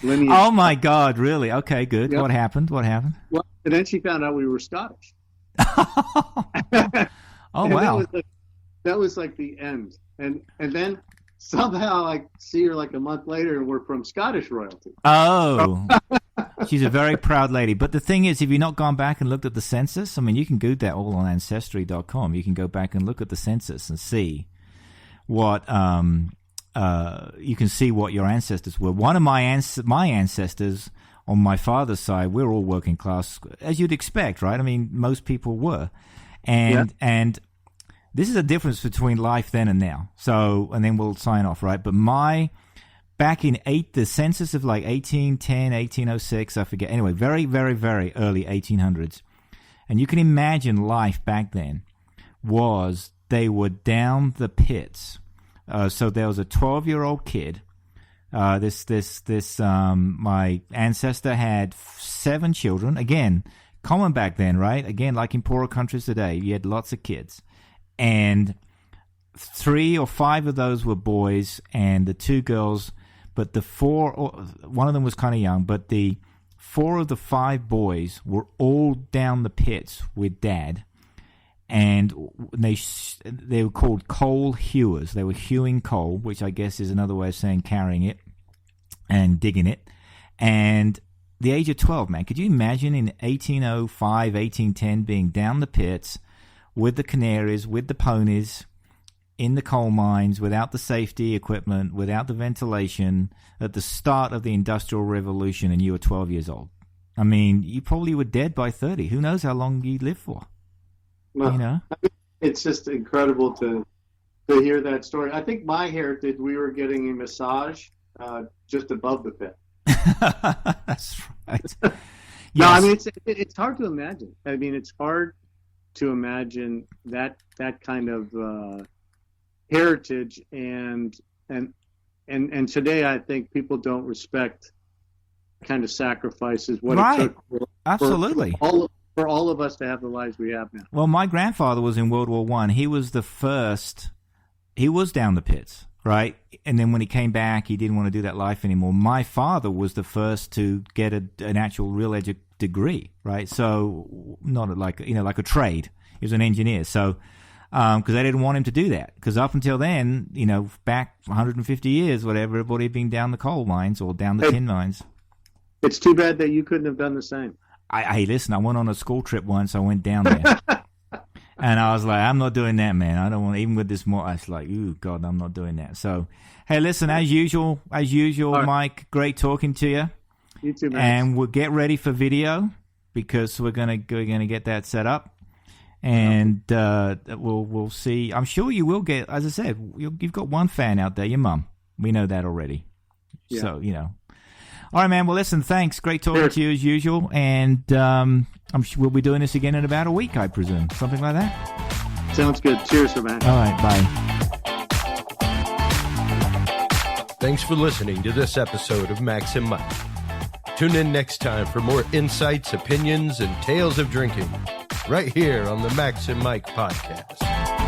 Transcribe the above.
lineage. Oh my God, really? Okay, good. Yep. What happened? Well, and then she found out we were Scottish. Oh, wow. That was like the end. And then somehow I see her like a month later and we're from Scottish royalty. Oh, she's a very proud lady. But the thing is, if you've not gone back and looked at the census, I mean, you can do that all on Ancestry.com. You can go back and look at the census and see what you can see what your ancestors were. One of my ancestors on my father's side, we're all working class, as you'd expect, right? I mean, most people were. And this is a difference between life then and now. So, and then we'll sign off, right? But back in the census of like 1810, 1806, I forget. Anyway, very, very, very early 1800s. And you can imagine life back then they were down the pits. So there was a 12-year-old kid. My ancestor had 7 children. Again, common back then, right? Again, like in poorer countries today, you had lots of kids. And 3 or 5 of those were boys and the 2 girls, but one of them was kind of young, but the 4 of the 5 boys were all down the pits with Dad. And they were called coal hewers. They were hewing coal, which I guess is another way of saying carrying it and digging it. And the age of 12, man, could you imagine in 1805, 1810 being down the pits with the canaries, with the ponies, in the coal mines, without the safety equipment, without the ventilation, at the start of the Industrial Revolution, and you were 12 years old? I mean, you probably were dead by 30. Who knows how long you live for? Well, you know, it's just incredible to hear that story. I think my heritage, we were getting a massage just above the pit. That's right. Yes. No, I mean it's hard to imagine. I mean, it's hard to imagine that kind of heritage, and today I think people don't respect kind of sacrifices what right. it took Absolutely. For all of us to have the lives we have now. Well, my grandfather was in World War I. He was the first. He was down the pits, right? And then when he came back, he didn't want to do that life anymore. My father was the first to get an actual real degree, right? So not like a trade. He was an engineer. So because they didn't want him to do that. Because up until then, back 150 years, whatever, everybody had been down the coal mines or down the tin mines. It's too bad that you couldn't have done the same. Hey, listen, I went on a school trip once. I went down there. And I was like, I'm not doing that, man. I don't want, even with this more, I was like, ooh, God, I'm not doing that. So, hey, listen, as usual, right. Mike, great talking to you. You too, man. And we'll get ready for video because we're gonna get that set up. And we'll see. I'm sure you will get, as I said, you've got one fan out there, your mum. We know that already. Yeah. So, All right, man. Well, listen, thanks. Great talking to you as usual. And I'm sure we'll be doing this again in about a week, I presume. Something like that? Sounds good. Cheers, man. All right, bye. Thanks for listening to this episode of Max and Mike. Tune in next time for more insights, opinions, and tales of drinking right here on the Max and Mike podcast.